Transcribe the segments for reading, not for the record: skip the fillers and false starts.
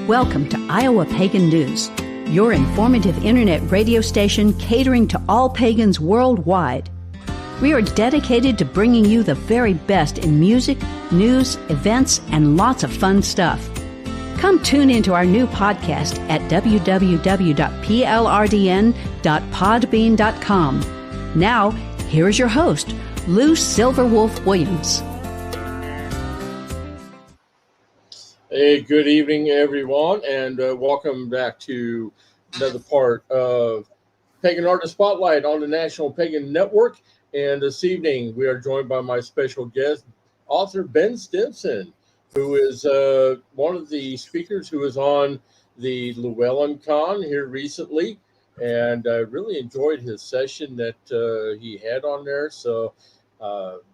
Welcome to Iowa Pagan News, your informative internet radio station catering to all pagans worldwide. We are dedicated to bringing you the very best in music, news, events, and lots of fun stuff. Come tune into our new podcast at www.plrdn.podbean.com. Now, here is your host, Lou Silverwolf Williams. Hey, good evening, everyone, and welcome back to another part of Pagan Artist Spotlight on the National Pagan Network. And this evening, we are joined by my special guest, author Ben Simpson, who is one of the speakers who was on the Llewellyn Con here recently, and I really enjoyed his session that he had on there. So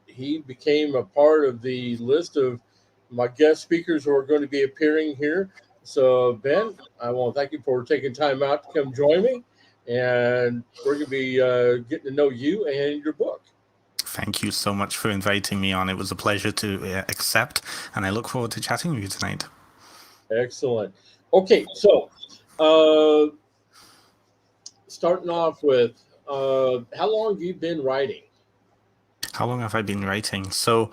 he became a part of the list of my guest speakers who are going to be appearing here. So, Ben, I want to thank you for taking time out to come join me. And we're going to be getting to know you and your book. Thank you so much for inviting me on. It was a pleasure to accept, and I look forward to chatting with you tonight. Excellent. Okay, so starting off with, how long have you been writing? How long have I been writing? So,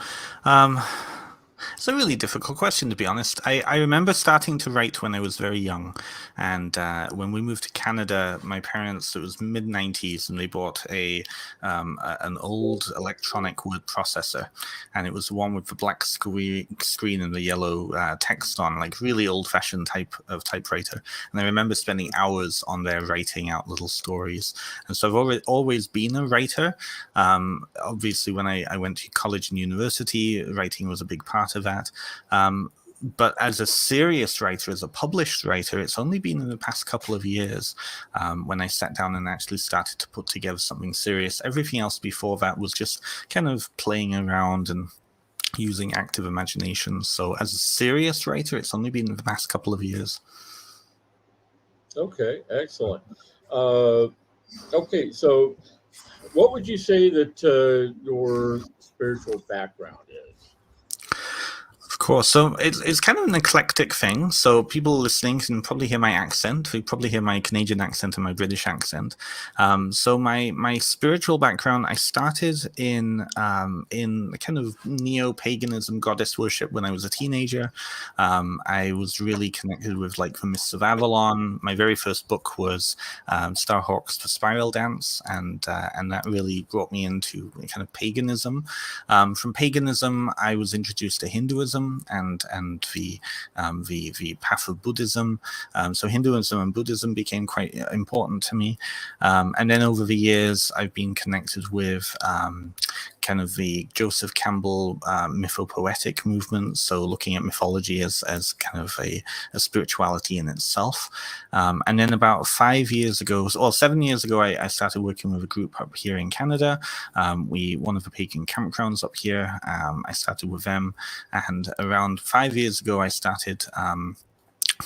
it's a really difficult question, to be honest. I remember starting to write when I was very young. And when we moved to Canada, my parents, it was mid-90s, and they bought an old electronic word processor. And it was the one with the black screen and the yellow text on, like really old-fashioned type of typewriter. And I remember spending hours on there writing out little stories. And so I've always been a writer. Obviously, when I went to college and university, writing was a big part of that. But as a serious writer, as a published writer, it's only been in the past couple of years when I sat down and actually started to put together something serious. Everything else before that was just kind of playing around and using active imagination. So as a serious writer, it's only been in the past couple of years. Okay, excellent. Okay, so what would you say that your spiritual background is? Of course. So it's kind of an eclectic thing. So people listening can probably hear my accent. They probably hear my Canadian accent and my British accent. So my spiritual background, I started in kind of neo-paganism, goddess worship when I was a teenager. I was really connected with like the Mists of Avalon. My very first book was Starhawk's The Spiral Dance, and that really brought me into kind of paganism. From paganism, I was introduced to Hinduism and the path of Buddhism. So Hinduism and Buddhism became quite important to me. And then over the years, I've been connected with kind of the Joseph Campbell mythopoetic movement. So looking at mythology as kind of a spirituality in itself. And then about 7 years ago, I started working with a group up here in Canada. One of the pagan campgrounds up here, I started with them. And around 5 years ago, I started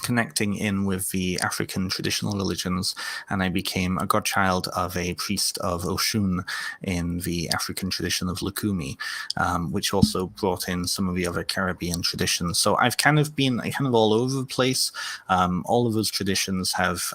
connecting in with the African traditional religions, and I became a godchild of a priest of Oshun in the African tradition of Lukumi, which also brought in some of the other Caribbean traditions. So I've kind of been all over the place. All of those traditions have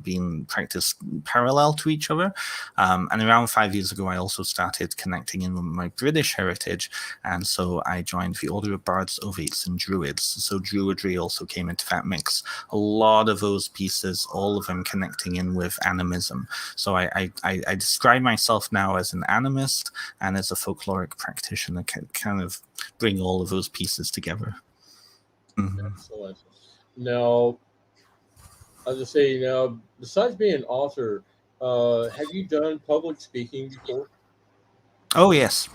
been practiced parallel to each other. And around 5 years ago, I also started connecting in with my British heritage, and so I joined the Order of Bards, Ovates, and Druids. So Druidry also came into that mix. A lot of those pieces, all of them connecting in with animism. So I describe myself now as an animist and as a folkloric practitioner, kind of bring all of those pieces together. Mm-hmm. Excellent. Now, as I say, besides being an author, have you done public speaking before? Oh, yes.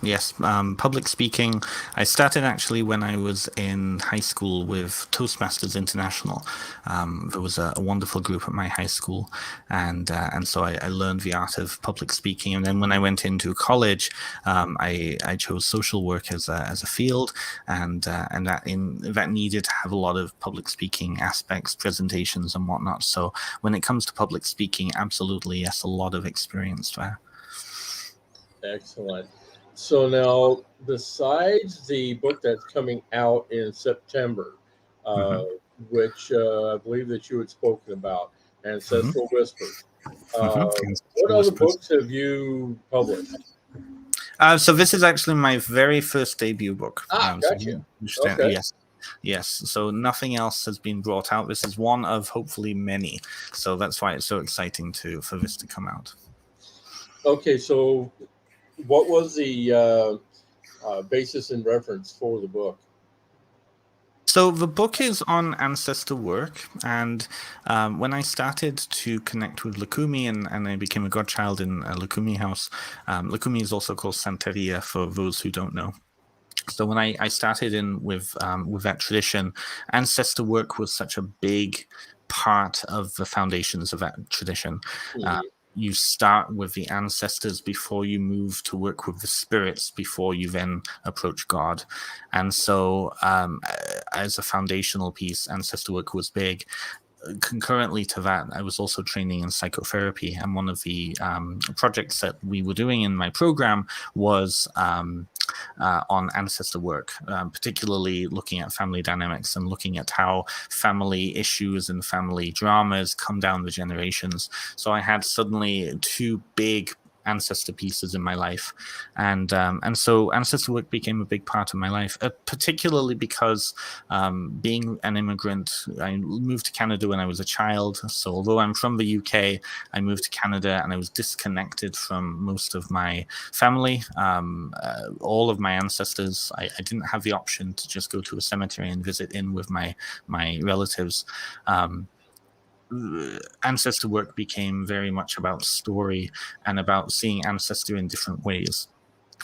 Public speaking. I started actually when I was in high school with Toastmasters International. There was a wonderful group at my high school, and so I learned the art of public speaking. And then when I went into college, I chose social work as a field, and that needed to have a lot of public speaking aspects, presentations, and whatnot. So when it comes to public speaking, absolutely, yes, a lot of experience there. Excellent. So now, besides the book that's coming out in September, which I believe that you had spoken about, Ancestral Whispers. What Ancestral other Whispers. books have you published? So this is actually my very first debut book. Gotcha. Okay. Yes. So nothing else has been brought out. This is one of hopefully many. So that's why it's so exciting for this to come out. Okay, so what was the basis and reference for the book? So the book is on ancestor work, and when I started to connect with Lukumi and I became a godchild in a Lukumi house, Lukumi is also called Santeria for those who don't know. So when I started in with that tradition, ancestor work was such a big part of the foundations of that tradition. You start with the ancestors before you move to work with the spirits, before you then approach God. And so as a foundational piece, ancestor work was big. Concurrently to that, I was also training in psychotherapy, and one of the projects that we were doing in my program was on ancestor work, particularly looking at family dynamics and looking at how family issues and family dramas come down the generations. So I had suddenly two big ancestor pieces in my life, and so ancestor work became a big part of my life, particularly because being an immigrant, I moved to Canada when I was a child. So although I'm from the UK, I moved to Canada and I was disconnected from most of my family, all of my ancestors. I didn't have the option to just go to a cemetery and visit in with my relatives. Ancestor work became very much about story and about seeing ancestor in different ways.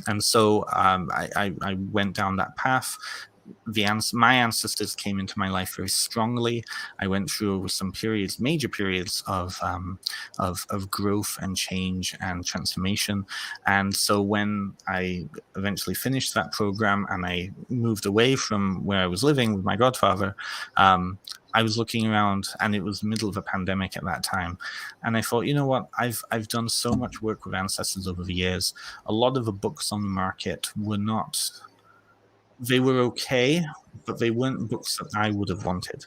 And so I went down that path. My ancestors came into my life very strongly. I went through some periods, major periods of growth and change and transformation. And so when I eventually finished that program and I moved away from where I was living with my godfather, I was looking around, and it was the middle of a pandemic at that time. And I thought, you know what? I've done so much work with ancestors over the years. A lot of the books on the market were not. They were okay, but they weren't books that I would have wanted.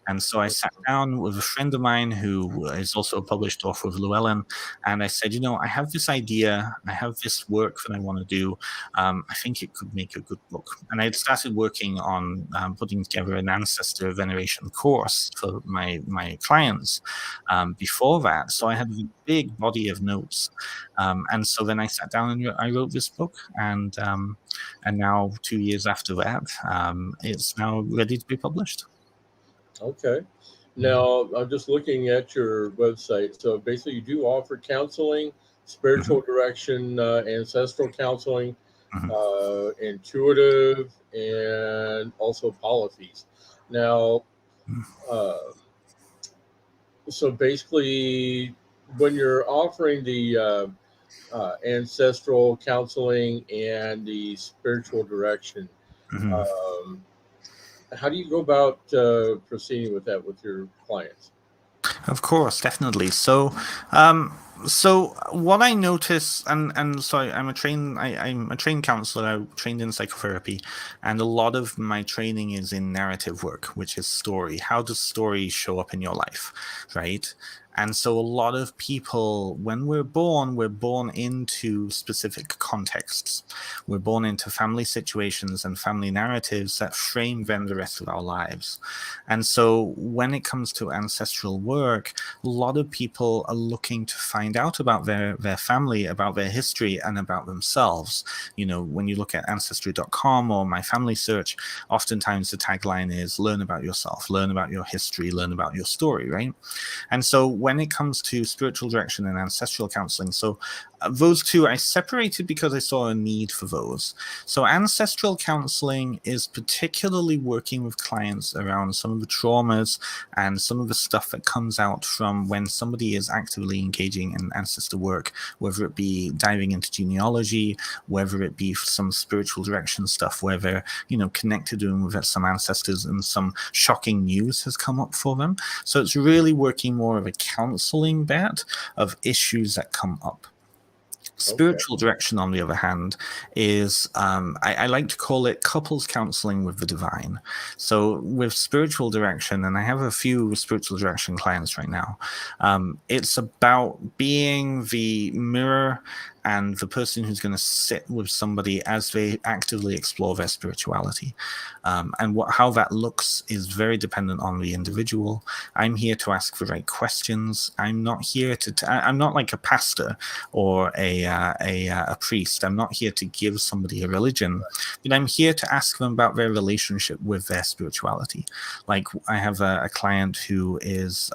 And so I sat down with a friend of mine who is also a published author of Llewellyn, and I said, you know, I have this idea, I have this work that I want to do. I think it could make a good book. And I had started working on putting together an ancestor veneration course for my clients before that. So I had a big body of notes. And so then I sat down and I wrote this book, and now 2 years after that, it's now ready to be published. Okay. Now, I'm just looking at your website. So basically, you do offer counseling, spiritual direction, ancestral counseling, intuitive, and also polytheist. Now, so basically, when you're offering the ancestral counseling and the spiritual direction, how do you go about proceeding with that with your clients? Of course, definitely. So what I notice, and so I'm a trained counselor. I trained in psychotherapy, and a lot of my training is in narrative work, which is story. How does story show up in your life, right? And so a lot of people, when we're born into specific contexts. We're born into family situations and family narratives that frame then the rest of our lives. And so when it comes to ancestral work, a lot of people are looking to find out about their family, about their history, and about themselves. You know, when you look at Ancestry.com or My Family Search, oftentimes the tagline is learn about yourself, learn about your history, learn about your story, right? And so when it comes to spiritual direction and ancestral counseling, so those two I separated because I saw a need for those. So ancestral counseling is particularly working with clients around some of the traumas and some of the stuff that comes out from when somebody is actively engaging in ancestor work, whether it be diving into genealogy, whether it be some spiritual direction stuff where they're, you know, connected with some ancestors and some shocking news has come up for them. So it's really working more of a counseling bet of issues that come up. Spiritual direction, on the other hand, is I like to call it couples counseling with the divine. So with spiritual direction, and I have a few spiritual direction clients right now, it's about being the mirror and the person who's going to sit with somebody as they actively explore their spirituality. And how that looks is very dependent on the individual. I'm here to ask the right questions. I'm not here I'm not like a pastor or a priest. I'm not here to give somebody a religion, but I'm here to ask them about their relationship with their spirituality. Like I have a client who is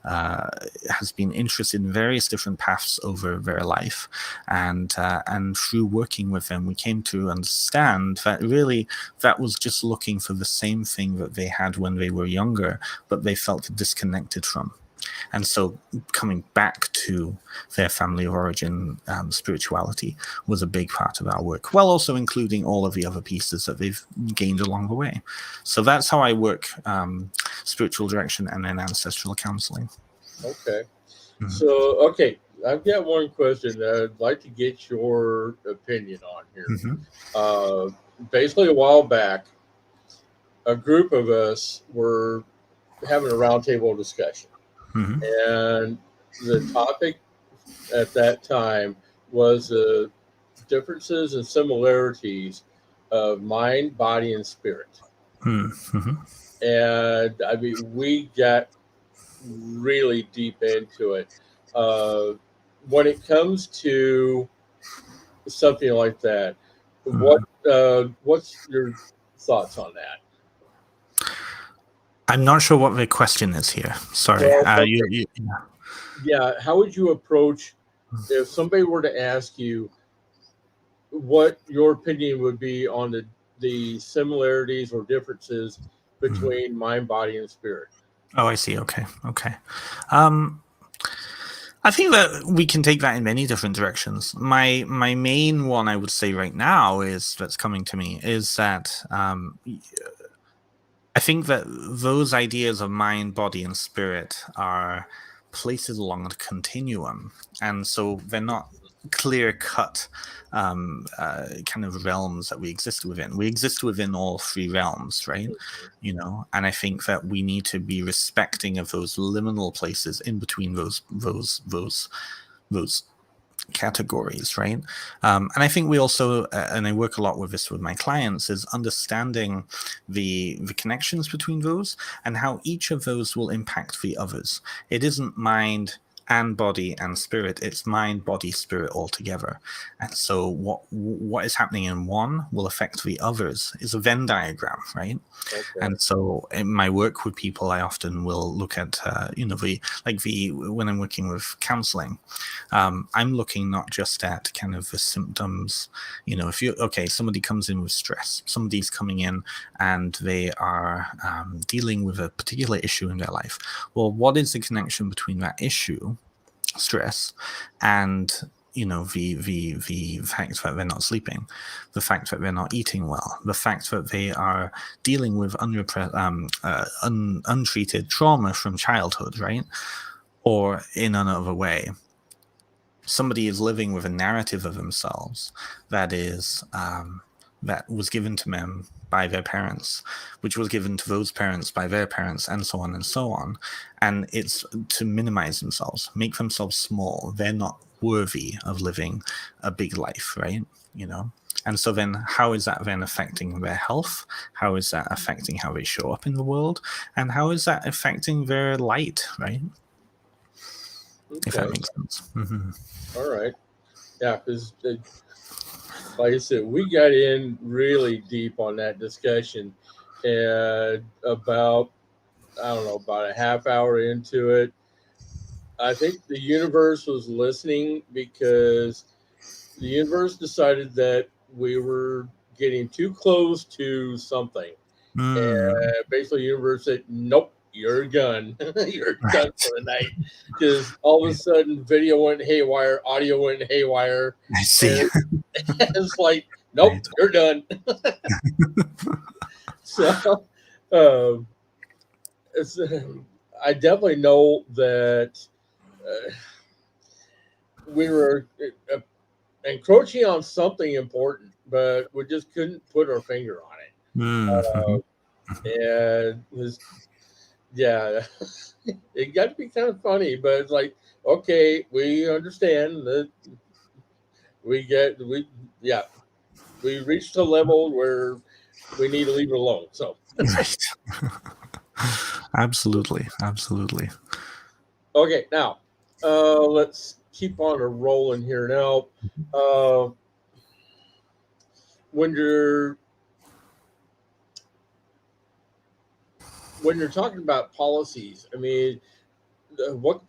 has been interested in various different paths over their life, and through working with them, we came to understand that really that was just looking for the same thing that they had when they were younger, but they felt disconnected from. And so coming back to their family of origin spirituality was a big part of our work, while also including all of the other pieces that they've gained along the way. So that's how I work spiritual direction and then ancestral counseling. Okay. So, okay, I've got one question that I'd like to get your opinion on here. Basically, a while back, a group of us were having a roundtable discussion. And the topic at that time was the differences and similarities of mind, body, and spirit. And I mean, we got really deep into it. When it comes to something like that, what's your thoughts on that? I'm not sure what the question is here. Sorry. Well, yeah, how would you approach if somebody were to ask you what your opinion would be on the similarities or differences between mind, body, and spirit? Oh, I see. Okay. I think that we can take that in many different directions. My main one, I would say right now, that's coming to me is that I think that those ideas of mind, body, and spirit are places along a continuum, and so they're not clear-cut kind of realms that we exist within. We exist within all three realms, right? You know, and I think that we need to be respecting of those liminal places in between those categories, right? And I think we also, and I work a lot with this with my clients, is understanding the connections between those and how each of those will impact the others. It isn't mind and body and spirit, it's mind, body, spirit all together. And so what is happening in one will affect the others. Is a Venn diagram, right? Okay. And so in my work with people, I often will look at when I'm working with counseling, I'm looking not just at kind of the symptoms. You know, if somebody comes in with stress, somebody's coming in and they are dealing with a particular issue in their life. Well, what is the connection between that issue, stress, and the fact that they're not sleeping, the fact that they're not eating well, the fact that they are dealing with untreated trauma from childhood, right? Or in another way, somebody is living with a narrative of themselves that is that was given to them by their parents, which was given to those parents by their parents, and so on and so on. And it's to minimize themselves, make themselves small. They're not worthy of living a big life, right? You know? And so then how is that then affecting their health? How is that affecting how they show up in the world? And how is that affecting their light, right? Okay. If that makes sense. All right. Yeah, because like I said, we got in really deep on that discussion, and about a half hour into it, I think the universe was listening, because the universe decided that we were getting too close to something. And basically the universe said, nope, you're done. You're done for the night. Because all of a sudden video went haywire, audio went haywire. I see. It's like, nope, right. You're done. So I definitely know that we were encroaching on something important, but we just couldn't put our finger on it. Mm-hmm. And this, yeah, it got to be kind of funny, but it's like, okay, we understand that yeah, we reached a level where we need to leave it alone. So, Right. Absolutely. Absolutely. okay, now let's keep on a rolling here. Now, uh, when you're talking about policies, I mean, what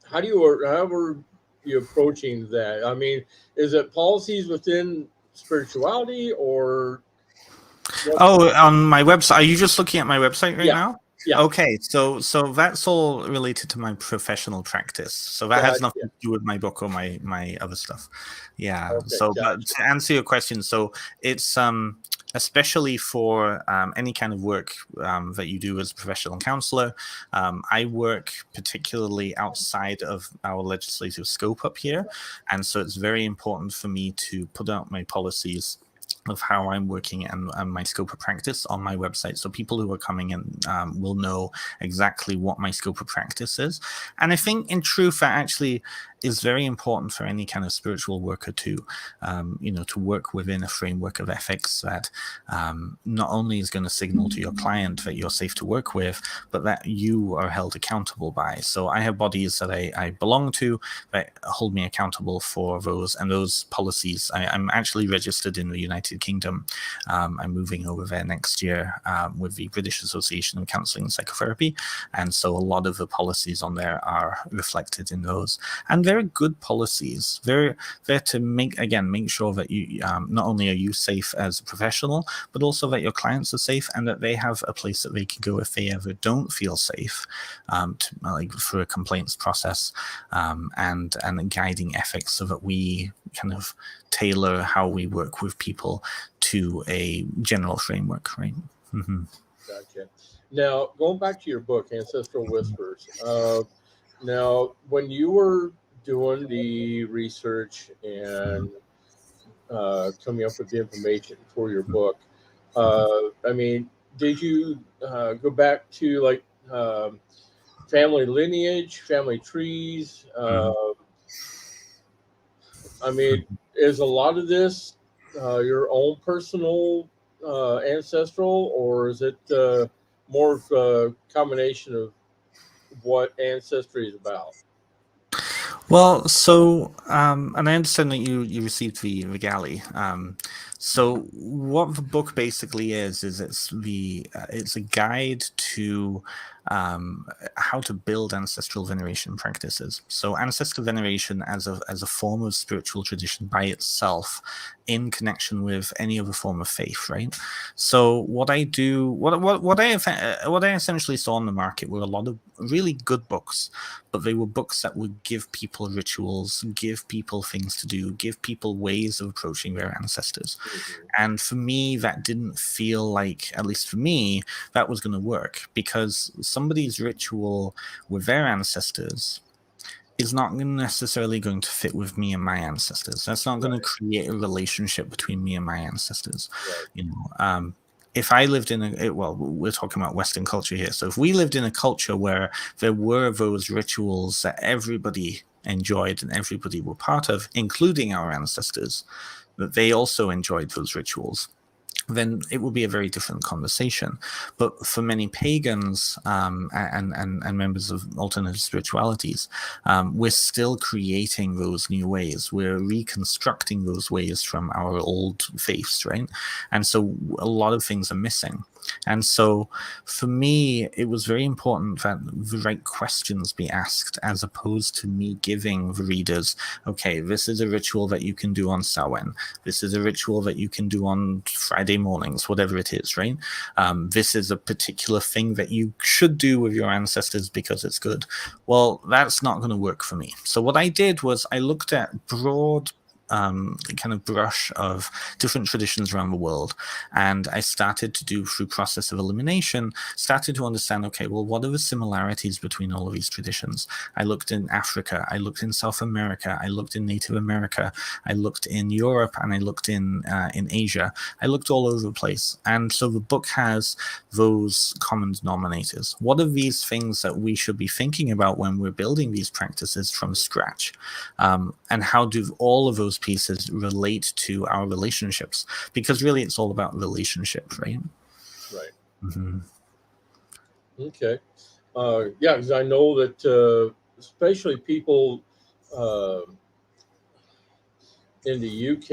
how do you how are you approaching that? I mean, is it policies within spirituality or what? Oh, on my website. Are you just looking at my website right Yeah, now? yeah, Okay, so that's all related to my professional practice. So that has nothing gotcha. to do with my book or my other stuff. Yeah. Okay, So, but gotcha. to answer your question, so it's especially for any kind of work that you do as a professional counselor. I work particularly outside of our legislative scope up here, and so it's very important for me to put out my policies of how I'm working and my scope of practice on my website. So people who are coming in will know exactly what my scope of practice is. And I think in truth, that actually is very important for any kind of spiritual worker to, to work within a framework of ethics that not only is going to signal to your client that you're safe to work with, but that you are held accountable by. So I have bodies that I belong to that hold me accountable for those and those policies. I'm actually registered in the United Kingdom. I'm moving over there next year with the British Association of Counselling and Psychotherapy, and so a lot of the policies on there are reflected in those. And they're good policies. They're there to make sure that you not only are you safe as a professional, but also that your clients are safe and that they have a place that they can go if they ever don't feel safe, like through a complaints process and guiding ethics, so that we kind of tailor how we work with people to a general framework, right? Mm-hmm. Gotcha. Now, going back to your book, Ancestral Whispers. Now, when you were doing the research and coming up with the information for your book, I mean, did you go back to like family lineage, family trees? I mean, is a lot of this your own personal ancestral, or is it more of a combination of what ancestry is about? Well, so and I understand that you received the galley. So what the book basically is it's a guide to how to build ancestral veneration practices. So ancestral veneration as a form of spiritual tradition by itself, in connection with any other form of faith, right? So what I do, what I essentially saw on the market were a lot of really good books, but they were books that would give people rituals, give people things to do, give people ways of approaching their ancestors. Mm-hmm. And for me, that didn't feel like, at least for me, that was going to work, because somebody's ritual with their ancestors is not necessarily going to fit with me and my ancestors. That's not going to create a relationship between me and my ancestors. Right. You know, if I lived in well, we're talking about Western culture here. So if we lived in a culture where there were those rituals that everybody enjoyed and everybody were part of, including our ancestors, that they also enjoyed those rituals, then it will be a very different conversation. But for many pagans and members of alternative spiritualities, we're still creating those new ways. We're reconstructing those ways from our old faiths, right? And so a lot of things are missing. And so for me, it was very important that the right questions be asked, as opposed to me giving the readers, okay, this is a ritual that you can do on Samhain. This is a ritual that you can do on Friday mornings, whatever it is, right? This is a particular thing that you should do with your ancestors because it's good. Well, that's not going to work for me. So what I did was I looked at broad kind of brush of different traditions around the world. And I started to do, through process of elimination, started to understand, okay, well, what are the similarities between all of these traditions? I looked in Africa, I looked in South America, I looked in Native America, I looked in Europe, and I looked in Asia. I looked all over the place. And so the book has those common denominators. What are these things that we should be thinking about when we're building these practices from scratch? And how do all of those pieces relate to our relationships? Because really it's all about relationship, right? Right. Mm-hmm. Okay. Yeah, because I know that especially people in the UK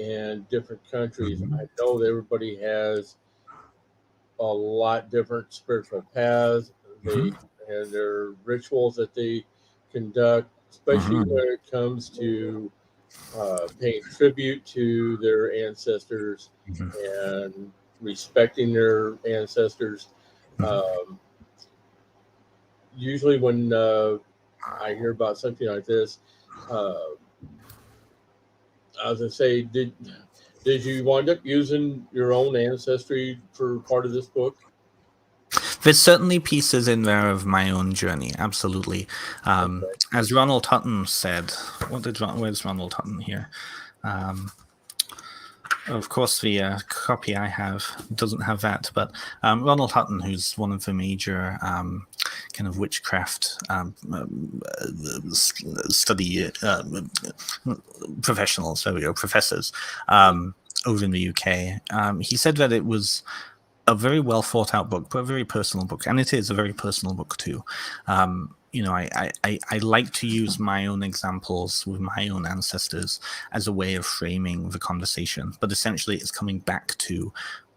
and different countries, Mm-hmm. I know that everybody has a lot different spiritual paths. They and their rituals that they conduct, especially Mm-hmm. when it comes to paying tribute to their ancestors and respecting their ancestors. Um, Usually, when I hear about something like this, I was gonna say, did you wind up using your own ancestry for part of this book? There's certainly pieces in there of my own journey, absolutely. Okay. As Ronald Hutton said, where's Ronald Hutton here? Of course, the copy I have doesn't have that, but Ronald Hutton, who's one of the major kind of witchcraft study professionals, there we go, professors over in the UK, he said that it was a very well thought out book, but a very personal book, and it is a very personal book too. I like to use my own examples with my own ancestors as a way of framing the conversation, but essentially it's coming back to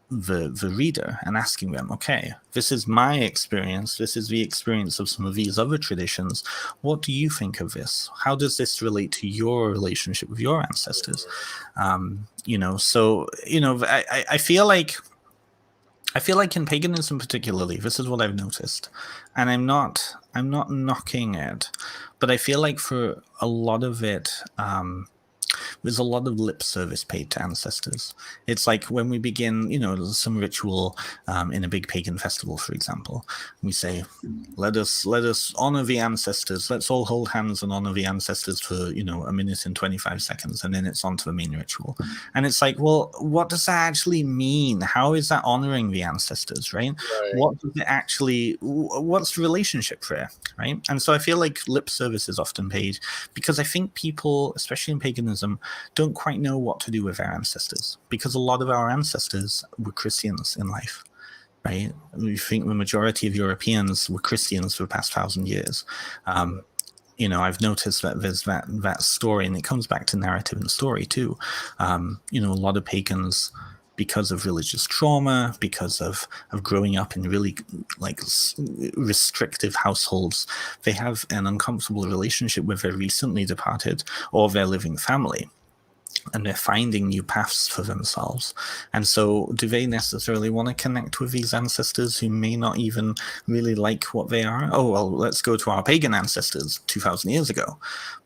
the reader and asking them, okay, this is my experience, this is the experience of some of these other traditions. What do you think of this? How does this relate to your relationship with your ancestors? I feel like in paganism particularly, this is what I've noticed, and I'm not knocking it, but I feel like for a lot of it, there's a lot of lip service paid to ancestors. It's like when we begin, some ritual in a big pagan festival, for example, we say, let us honor the ancestors. Let's all hold hands and honor the ancestors for, a minute and 25 seconds. And then it's on to the main ritual. And it's like, well, what does that actually mean? How is that honoring the ancestors, right? What does it actually, what's the relationship there, right? And so I feel like lip service is often paid because I think people, especially in paganism, don't quite know what to do with their ancestors, because a lot of our ancestors were Christians in life, right? We think the majority of Europeans were Christians for the past 1,000 years. I've noticed that there's that story, and it comes back to narrative and story too. A lot of pagans, because of religious trauma, because of growing up in really restrictive households, they have an uncomfortable relationship with their recently departed or their living family. And they're finding new paths for themselves. And so do they necessarily want to connect with these ancestors who may not even really like what they are? Oh, well, let's go to our pagan ancestors 2,000 years ago.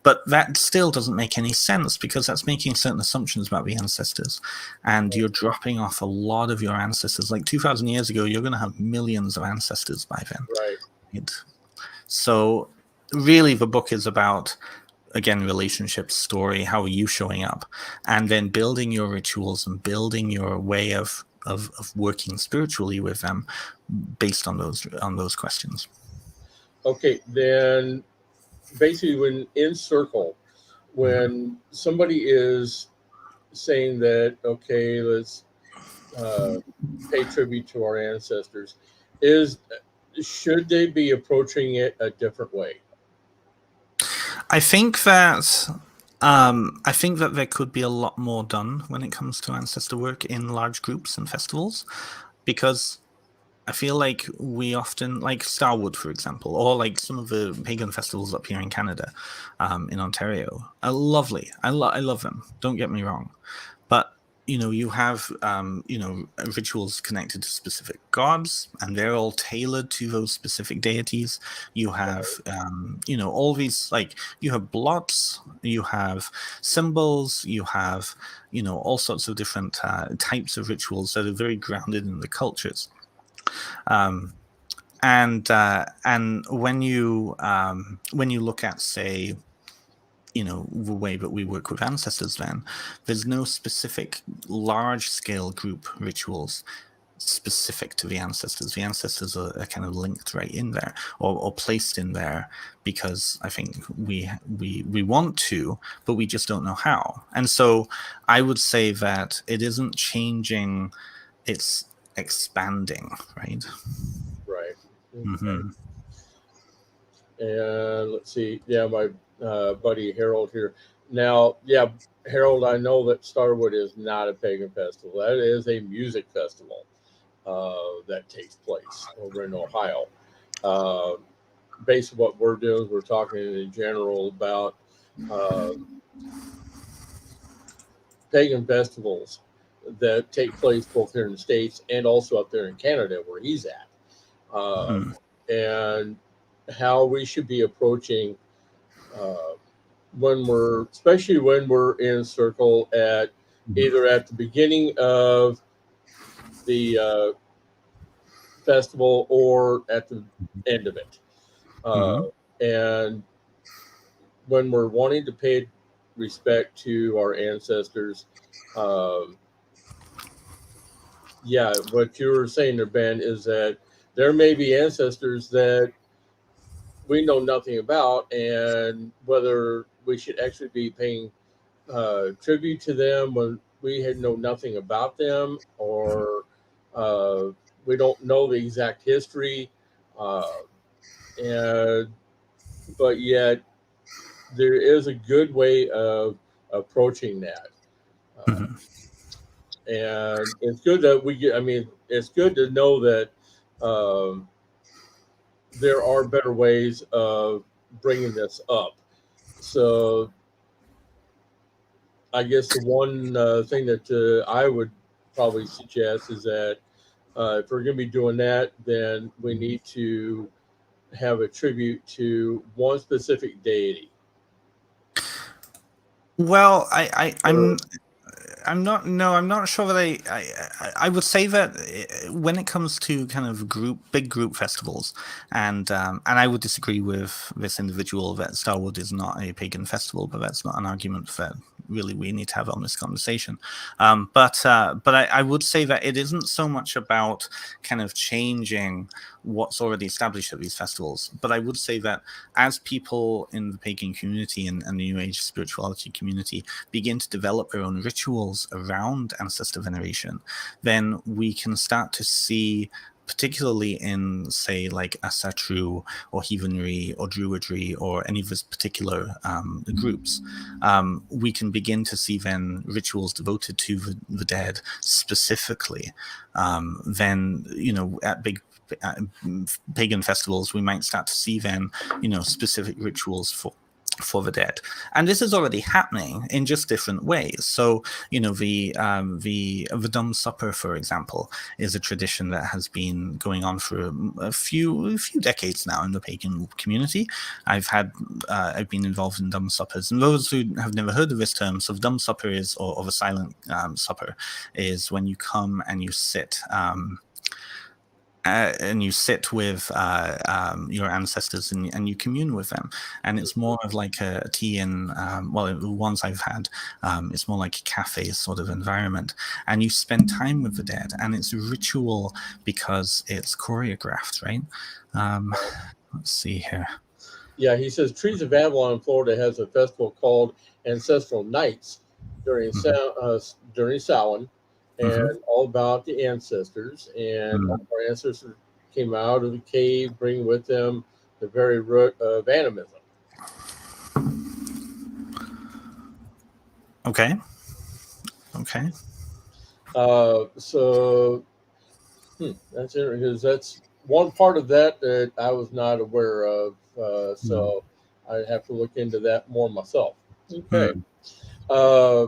But that still doesn't make any sense, because that's making certain assumptions about the ancestors. And you're dropping off a lot of your ancestors. Like 2,000 years ago, you're going to have millions of ancestors by then. Right. So really the book is about, again, relationships, story, how are you showing up, and then building your rituals and building your way of working spiritually with them based on those questions. Okay, then basically when in circle, when somebody is saying that, okay, let's pay tribute to our ancestors, should they be approaching it a different way? I think that there could be a lot more done when it comes to ancestor work in large groups and festivals, because I feel like we often, like Starwood, for example, or like some of the pagan festivals up here in Canada, in Ontario, are lovely. I love them. Don't get me wrong, but you have rituals connected to specific gods, and they're all tailored to those specific deities. You have all these, like, you have blots, you have symbols, you have all sorts of different types of rituals that are very grounded in the cultures. And when you look at, say, the way that we work with ancestors, then there's no specific large-scale group rituals specific to the ancestors. The ancestors are kind of linked right in there, or placed in there, because I think we want to, but we just don't know how. And so I would say that it isn't changing, it's expanding, right? Right. Okay. Mm-hmm. And let's see. Yeah, my buddy Harold here. Now, yeah, Harold, I know that Starwood is not a pagan festival. That is a music festival that takes place over in Ohio. Uh, Based on what we're doing, we're talking in general about uh, pagan festivals that take place both here in the States and also up there in Canada, where he's at. Mm-hmm. And how we should be approaching uh, especially when we're in a circle at either at the beginning of the festival or at the end of it. Mm-hmm. And when we're wanting to pay respect to our ancestors, um, yeah, what you were saying there, Ben, is that there may be ancestors that we know nothing about, and whether we should actually be paying tribute to them when we had know nothing about them, or uh, we don't know the exact history, uh, and but yet there is a good way of approaching that. Uh, Mm-hmm. and it's good that we get. I mean, it's good to know that um, there are better ways of bringing this up. So I guess the one thing that I would probably suggest is that if we're going to be doing that, then we need to have a tribute to one specific deity. Well, Or, I'm not. No, I'm not sure that I would say that when it comes to kind of big group festivals, and I would disagree with this individual that Starwood is not a pagan festival, but that's not an argument that really we need to have on this conversation. But I would say that it isn't so much about kind of changing what's already established at these festivals, but I would say that as people in the pagan community and the New Age spirituality community begin to develop their own rituals around ancestor veneration, then we can start to see, particularly in, say, like Asatru or heathenry or druidry or any of these particular groups, we can begin to see then rituals devoted to the dead specifically. Then, at big pagan festivals, we might start to see then, specific rituals for the dead, and this is already happening in just different ways. So, the Dumb Supper, for example, is a tradition that has been going on for a few decades now in the pagan community. I've been involved in Dumb Suppers, and those who have never heard of this term, so the Dumb Supper is, or the silent supper, is when you come and you sit. And you sit with your ancestors and you commune with them, and it's more of like a tea and the ones I've had, it's more like a cafe sort of environment, and you spend time with the dead, and it's ritual because it's choreographed, right? Let's see here. yeah, he says Trees of Avalon in Florida has a festival called Ancestral Nights during during Samhain, and all about the ancestors. And all our ancestors came out of the cave, bringing with them the very root of animism. Okay. So that's interesting, because that's one part of that I was not aware of. So I'd have to look into that more myself. Okay. Uh,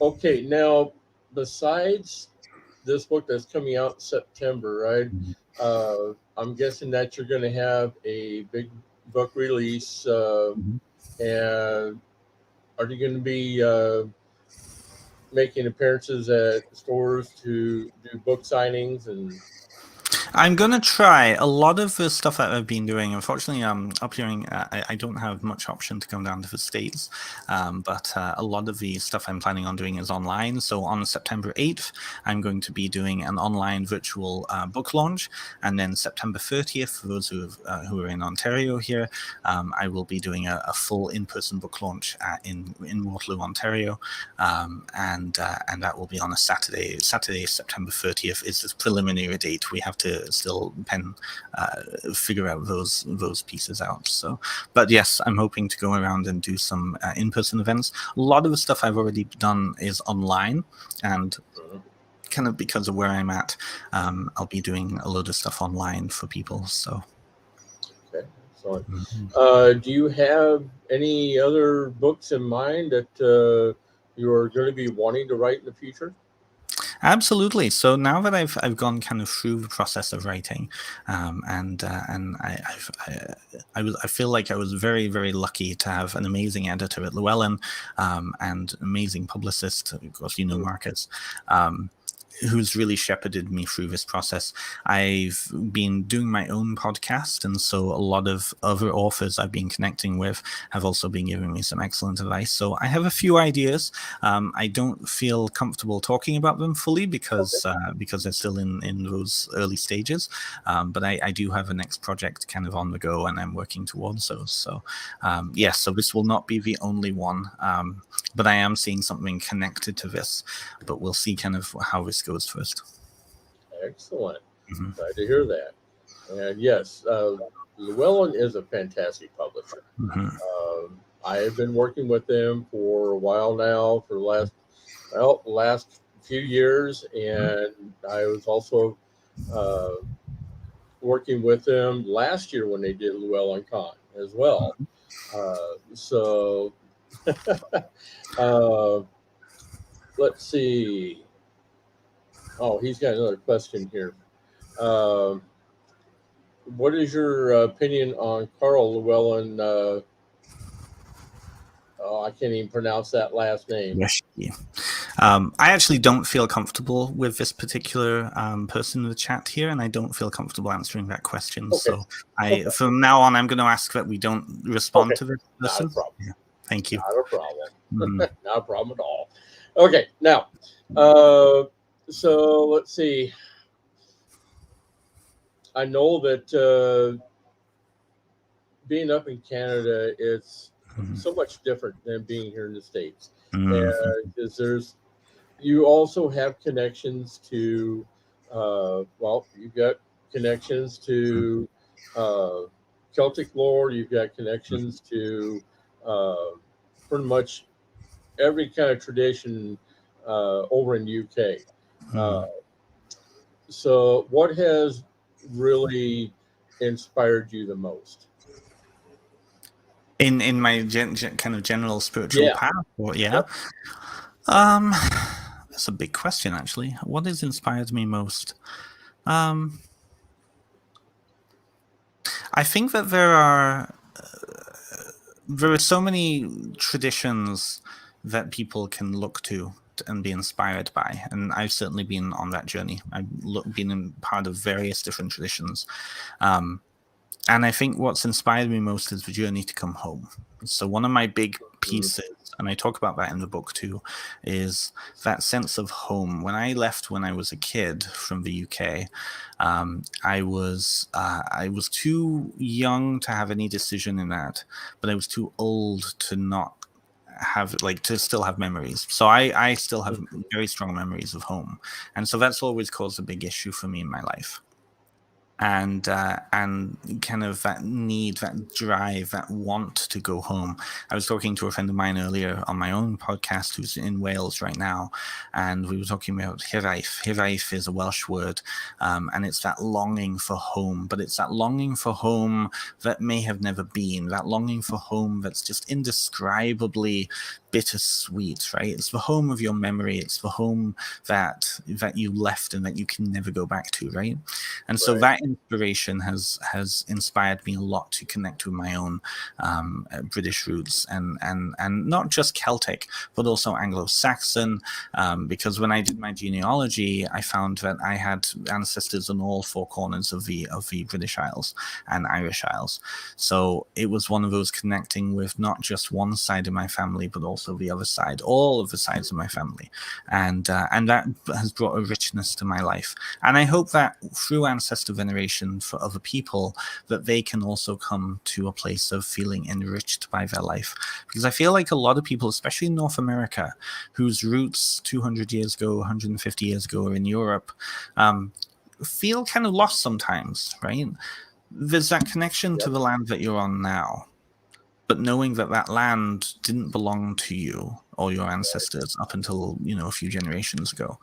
Okay, now besides this book that's coming out in September, right? I'm guessing that you're going to have a big book release, Mhm. and are you going to be making appearances at stores to do book signings and? I'm gonna try a lot of the stuff that I've been doing. Unfortunately, up here, I don't have much option to come down to the States, but a lot of the stuff I'm planning on doing is online. So on September 8th, I'm going to be doing an online virtual book launch, and then September 30th, for those who are in Ontario here, I will be doing a full in-person book launch in Waterloo, Ontario, and that will be on a Saturday. Saturday, September 30th is the preliminary date. We have to still figure out those pieces out. So, but yes, I'm hoping to go around and do some in-person events. A lot of the stuff I've already done is online, and kind of because of where I'm at, I'll be doing a load of stuff online for people. So, Okay, excellent. Do you have any other books in mind that you're going to be wanting to write in the future? absolutely. So now that I've gone kind of through the process of writing, and I feel like I was very, very lucky to have an amazing editor at Llewellyn, and amazing publicist. Of course, you know Marcus. Who's really shepherded me through this process. I've been doing my own podcast, and so a lot of other authors I've been connecting with have also been giving me some excellent advice. So I have a few ideas. I don't feel comfortable talking about them fully because they're still in those early stages. But I do have a next project kind of on the go, and I'm working towards those. So yes, so this will not be the only one, but I am seeing something connected to this. But we'll see kind of how this goes first. Excellent. Glad to hear that. And yes, Llewellyn is a fantastic publisher. I have been working with them for a while now, for the last few years, and I was also working with them last year when they did Llewellyn Con as well. So let's see. Oh, he's got another question here. What is your opinion on Carl Llewellyn? I can't even pronounce that last name. Yes. I actually don't feel comfortable with this particular person in the chat here, and I don't feel comfortable answering that question. Okay. So from now on, I'm going to ask that we don't respond to this person. Not a problem. Yeah. Thank you. Not a problem. Not a problem at all. Okay, now, so let's see. I know that being up in Canada is so much different than being here in the States. Because you also have connections to, you've got connections to Celtic lore. You've got connections to pretty much every kind of tradition over in UK. So what has really inspired you the most? In my kind of general spiritual path? Or, that's a big question, actually. What has inspired me most? I think that there are so many traditions that people can look to and be inspired by, and I've certainly been on that journey. I've been in part of various different traditions, and I think what's inspired me most is the journey to come home. So one of my big pieces, and I talk about that in the book too, is that sense of home. When I left when I was a kid from the UK, I was too young to have any decision in that, but I was too old to not have to still have memories. So I still have very strong memories of home, and so that's always caused a big issue for me in my life. And kind of that need, that drive, that want to go home. I was talking to a friend of mine earlier on my own podcast who's in Wales right now, and we were talking about hiraeth. Hiraeth is a Welsh word, and it's that longing for home, but it's that longing for home that may have never been, that longing for home that's just indescribably bittersweet, right? It's the home of your memory. It's the home that you left and that you can never go back to, right? And so Right. that inspiration has inspired me a lot to connect with my own British roots, and not just Celtic, but also Anglo-Saxon, because when I did my genealogy, I found that I had ancestors on all four corners of the British Isles and Irish Isles. So it was one of those connecting with not just one side of my family, but also the other side, all of the sides of my family, and that has brought a richness to my life. And I hope that through ancestor veneration for other people, that they can also come to a place of feeling enriched by their life, because I feel like a lot of people, especially in North America, whose roots 200 years ago, 150 years ago, are in Europe, feel kind of lost sometimes, right? There's that connection to Yep. the land that you're on now, but knowing that that land didn't belong to you or your ancestors up until, a few generations ago,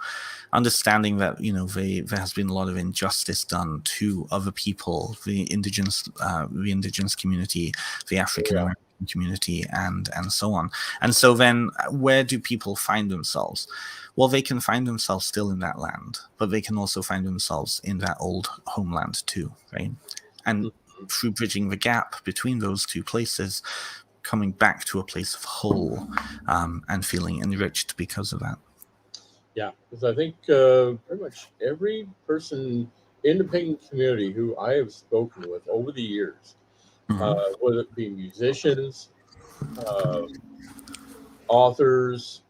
understanding that, there has been a lot of injustice done to other people, the indigenous community, the African Yeah. American community, and so on. And so then where do people find themselves? Well, they can find themselves still in that land, but they can also find themselves in that old homeland too, right? And through bridging the gap between those two places, coming back to a place of whole, and feeling enriched because of that. Yeah, because I think pretty much every person in the pagan community who I have spoken with over the years, Mm-hmm. whether it be musicians, uh, authors,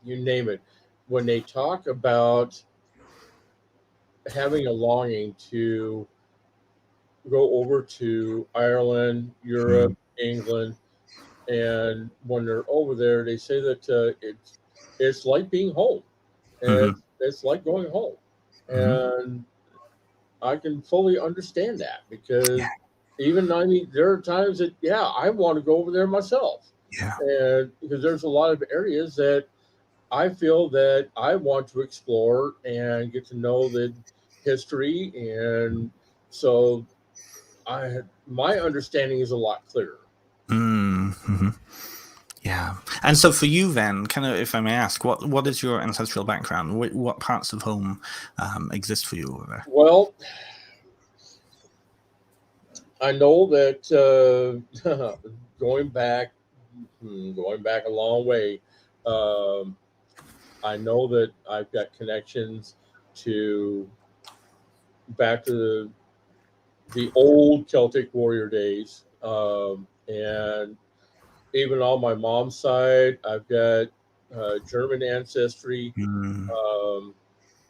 you name it, when they talk about having a longing to go over to Ireland, Europe, England, and when they're over there, they say that it's like being home. Mm-hmm. It's like going home, Mm-hmm. and I can fully understand that Yeah, because even I mean there are times that I want to go over there myself, yeah. and because there's a lot of areas that I feel that I want to explore and get to know the history, and so my understanding is a lot clearer. Mm-hmm. Yeah. And so for you then, kind of, if I may ask, what is your ancestral background? What parts of home exist for you over there? Well, I know that going back going back a long way. Um, I know that I've got connections to back to the old Celtic warrior days, and even on my mom's side, I've got German ancestry, Mm, um,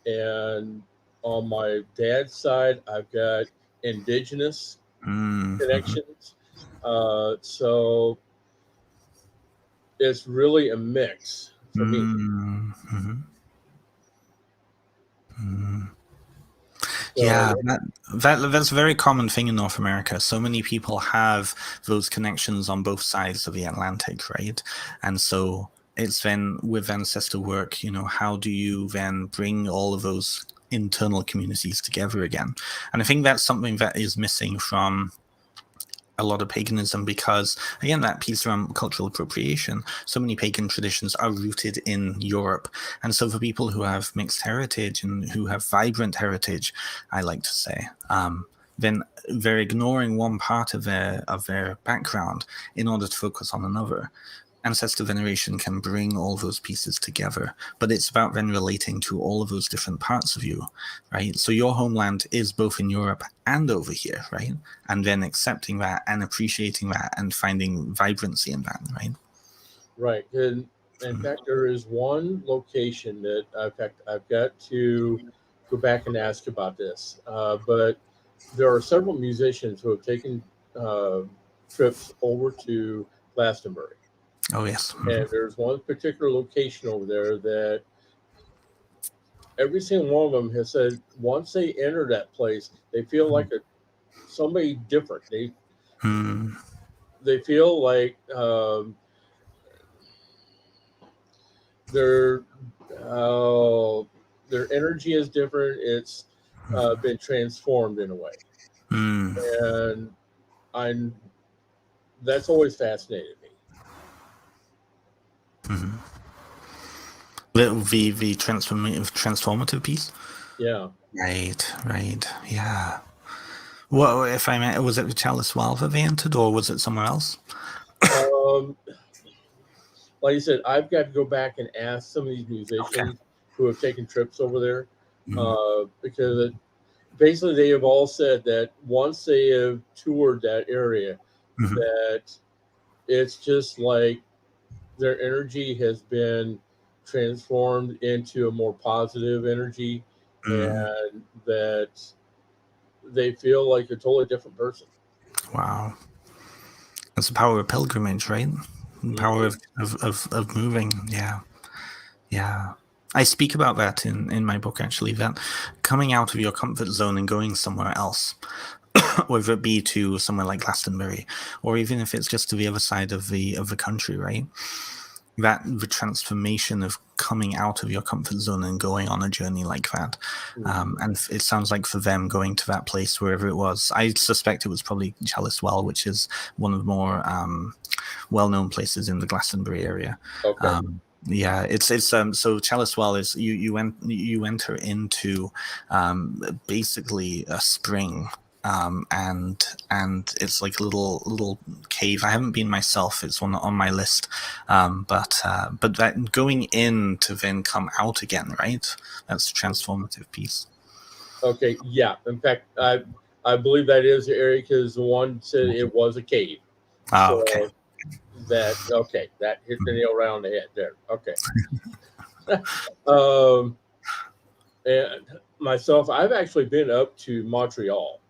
and on my dad's side, I've got indigenous mm, connections. So it's really a mix for me. mm, mhm, mm. So Yeah, that's a very common thing in North America. So many people have those connections on both sides of the Atlantic, right? And so it's then with ancestor work, how do you then bring all of those internal communities together again? And I think that's something that is missing from a lot of paganism, because again, that piece around cultural appropriation, so many pagan traditions are rooted in Europe. And so for people who have mixed heritage and who have vibrant heritage, I like to say, then they're ignoring one part of their background in order to focus on another. Ancestor veneration can bring all those pieces together, but it's about then relating to all of those different parts of you, right? So your homeland is both in Europe and over here, right? And then accepting that and appreciating that and finding vibrancy in that, right? right, and in fact, there is one location that in fact I've got to go back and ask about this. But there are several musicians who have taken uh, trips over to Glastonbury, Oh yes. and there's one particular location over there that every single one of them has said once they enter that place, they feel like somebody different. Mm, They feel like their uh, their energy is different. It's been transformed in a way, mm, and I'm that's always fascinated me. Mm-hmm. The transformative piece. Yeah. Right. Yeah. Well, if I may, was it the Chalice Well that they entered, or was it somewhere else? Um, like I said, I've got to go back and ask some of these Okay. musicians who have taken trips over there, Mm-hmm. because basically they have all said that once they have toured that area, Mm-hmm. that it's just like their energy has been transformed into a more positive energy, Mm-hmm. and that they feel like a totally different person. Wow. That's the power of pilgrimage, right? The power Hmm. of moving. Yeah. Yeah. I speak about that in my book, actually, that coming out of your comfort zone and going somewhere else, whether it be to somewhere like Glastonbury, or even if it's just to the other side of the country, right? That the transformation of coming out of your comfort zone and going on a journey like that. Hmm. And it sounds like for them going to that place, wherever it was, I suspect it was probably Chalice Well, which is one of the more well-known places in the Glastonbury area. Okay. Yeah, it's so Chalice Well is you enter into basically a spring, and it's like a little cave. I haven't been myself; it's on my list, but that going in to then come out again, right? That's the transformative piece. Okay. Yeah. In fact, I believe that is the area because the one said it was a cave. Ah, okay. So that hit the nail right on the head there. Okay. Um, and myself, I've actually been up to Montreal.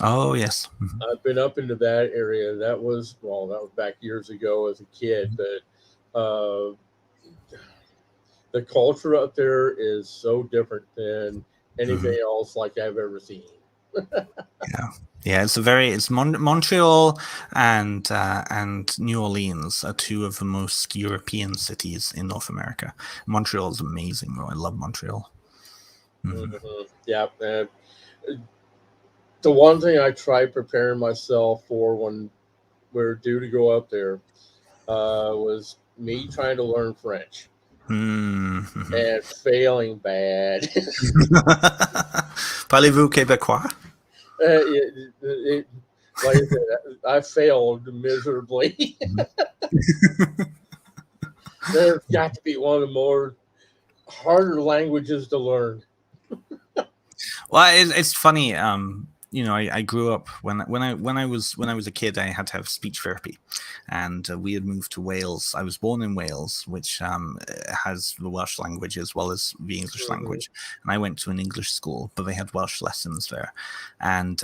Oh yes. Mhm. I've been up into that area. That was back years ago as a kid, but the culture up there is so different than anything Mhm. else like I've ever seen. Yeah, yeah. It's Montreal and New Orleans are two of the most European cities in North America. Montreal is amazing, though. I love Montreal. Hmm. Hmm. Yeah, and the one thing I tried preparing myself for when we are due to go up there was me trying to learn French Mm-hmm. and failing bad. Parlez-vous québécois? Like I said, I failed miserably. Mhm. There's got to be one of the more harder languages to learn. Well, it's funny. I grew up when I was a kid. I had to have speech therapy, and we had moved to Wales. I was born in Wales, which has the Welsh language as well as the English Hmm. language. And I went to an English school, but they had Welsh lessons there, and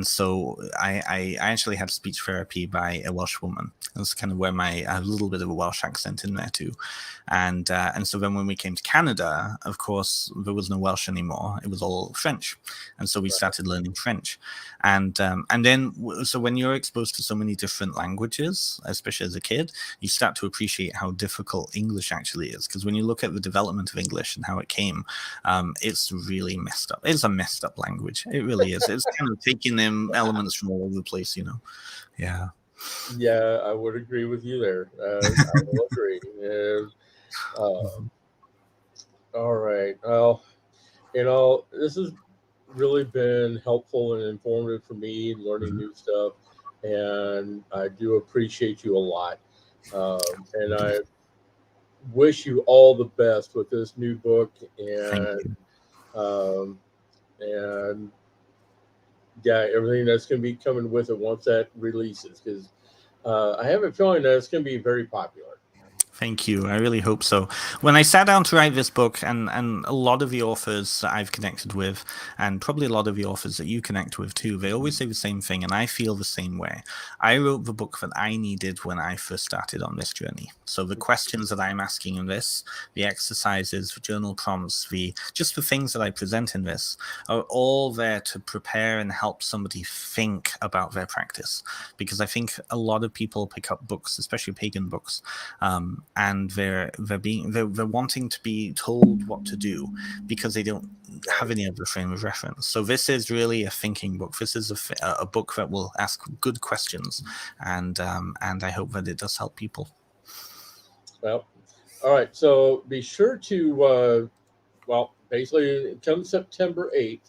so I actually had speech therapy by a Welsh woman. That's kind of where I have a little bit of a Welsh accent in there too. And so then when we came to Canada, of course, there was no Welsh anymore. It was all French, and so we started learning French. And then so when you're exposed to so many different languages, especially as a kid, you start to appreciate how difficult English actually is. Because when you look at the development of English and how it came, it's really messed up. It's a messed up language. It really is. It's kind of taking them elements from all over the place, you know. Yeah. Yeah, I would agree with you there. I will agree. Mhm. All right. Well, this has really been helpful and informative for me, learning Mhm. new stuff, and I do appreciate you a lot. And Thank you. I wish you all the best with this new book, Thank and you. um, and yeah, everything that's going to be coming with it once that releases. Because I have a feeling that it's going to be very popular. Thank you. I really hope so. When I sat down to write this book, and a lot of the authors that I've connected with, and probably a lot of the authors that you connect with too, they always say the same thing, and I feel the same way. I wrote the book that I needed when I first started on this journey. So the questions that I'm asking in this, the exercises, the journal prompts, the things that I present in this are all there to prepare and help somebody think about their practice. Because I think a lot of people pick up books, especially pagan books, and they're wanting to be told what to do because they don't have Right. any other frame of reference. So this is really a thinking book. This is a book that will ask good questions, and I hope that it does help people. Well, All right. So be sure to, basically, come September 8th,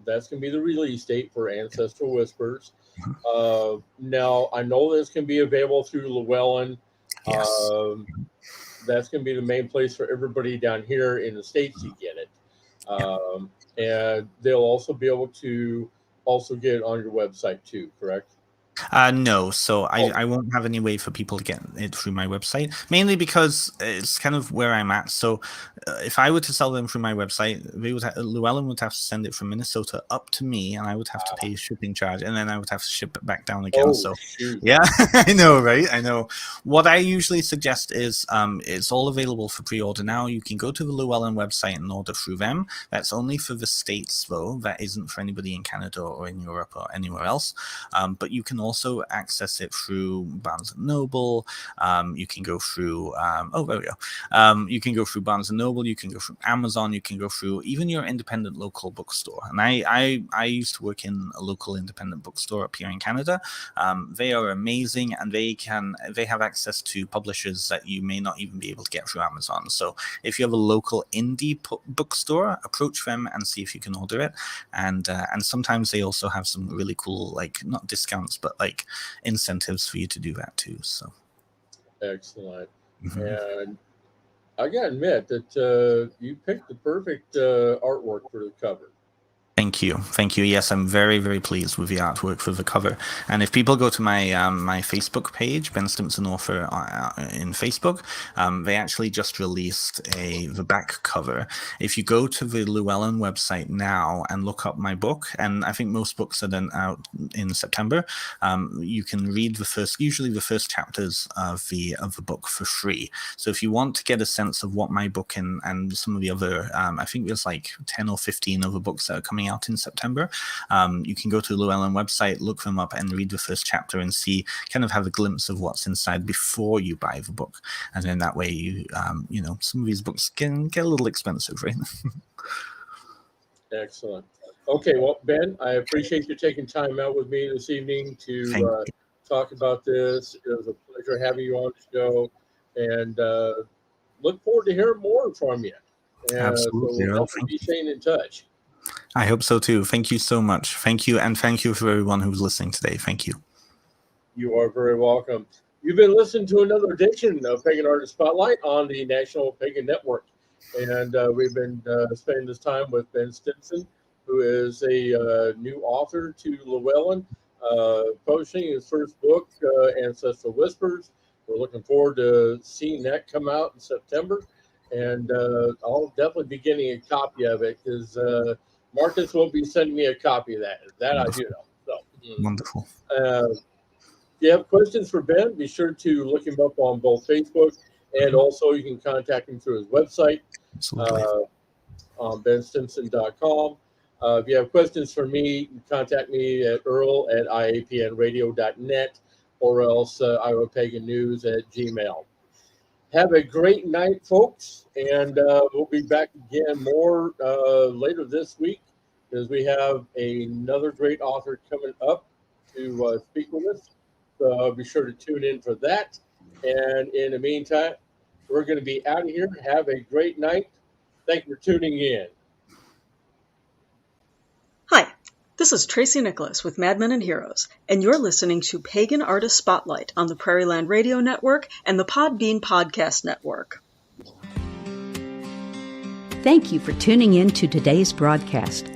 that's going to be the release date for Ancestral Whispers. Now, I know this can be available through Llewellyn. Yes. That's going to be the main place for everybody down here in the States to get it. And they'll also be able to also get it on your website too, correct? No, so I won't have any way for people to get it through my website, mainly because it's kind of where I'm at. So if I were to sell them through my website, Llewellyn would have to send it from Minnesota up to me, and I would have to pay shipping charge, and then I would have to ship it back down again. So shoot. yeah, I know, right? I know. What I usually suggest is it's all available for pre-order now. You can go to the Llewellyn website and order through them. That's only for the States, though. That isn't for anybody in Canada or in Europe or anywhere else. But you can also access it through Barnes & Noble. You can go through, there we go. You can go through Barnes & Noble. You can go through Amazon. You can go through even your independent local bookstore. And I used to work in a local independent bookstore up here in Canada. They are amazing, and they have access to publishers that you may not even be able to get through Amazon. So if you have a local indie bookstore, approach them and see if you can order it. And sometimes they also have some really cool, like, not discounts, but like incentives for you to do that too. So excellent. And I gotta admit that you picked the perfect artwork for the cover. Thank you. Yes, I'm very, very pleased with the artwork for the cover. And if people go to my my Facebook page, Ben Simpson Author in Facebook, they actually just released the back cover. If you go to the Llewellyn website now and look up my book, and I think most books are then out in September, you can read usually the first chapters of the book for free. So if you want to get a sense of what my book and some of the other, I think there's like 10 or 15 other books that are coming out in September, you can go to the Llewellyn website, look them up, and read the first chapter and have a glimpse of what's inside before you buy the book. And then that way you some of these books can get a little expensive, right? Excellent. Okay, well, Ben, I appreciate you taking time out with me this evening to talk about this. It was a pleasure having you on the show, and look forward to hearing more from you. And Absolutely. So we'll be staying in touch. I hope so too. Thank you so much. Thank you, and thank you for everyone who's listening today. Thank you. You are very welcome. You've been listening to another edition of Pagan Artist Spotlight on the National Pagan Network. And we've been spending this time with Ben Simpson, who is a new author to Llewellyn, publishing his first book, Ancestral Whispers. We're looking forward to seeing that come out in September. And I'll definitely be getting a copy of it because Marcus will be sending me a copy of that. That Wonderful. I do know. So, Wonderful. If you have questions for Ben, be sure to look him up on both Facebook and also you can contact him through his website on benstimpson.com. If you have questions for me, you can contact me at Earl at iapnradio.net or else iowapagannews@gmail.com. Have a great night, folks, and we'll be back again more later this week because we have another great author coming up to speak with us. So be sure to tune in for that. And in the meantime, we're going to be out of here. Have a great night. Thank you for tuning in. Hi, this is Tracy Nicholas with Madmen and Heroes, and you're listening to Pagan Artist Spotlight on the Prairieland Radio Network and the Podbean Podcast Network. Thank you for tuning in to today's broadcast.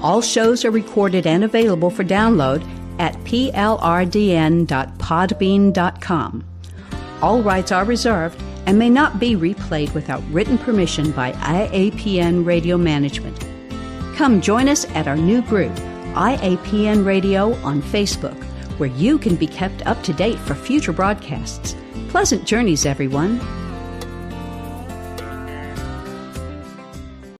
All shows are recorded and available for download at plrdn.podbean.com. All rights are reserved and may not be replayed without written permission by IAPN Radio Management. Come join us at our new group, IAPN Radio on Facebook, where you can be kept up to date for future broadcasts. Pleasant journeys, everyone.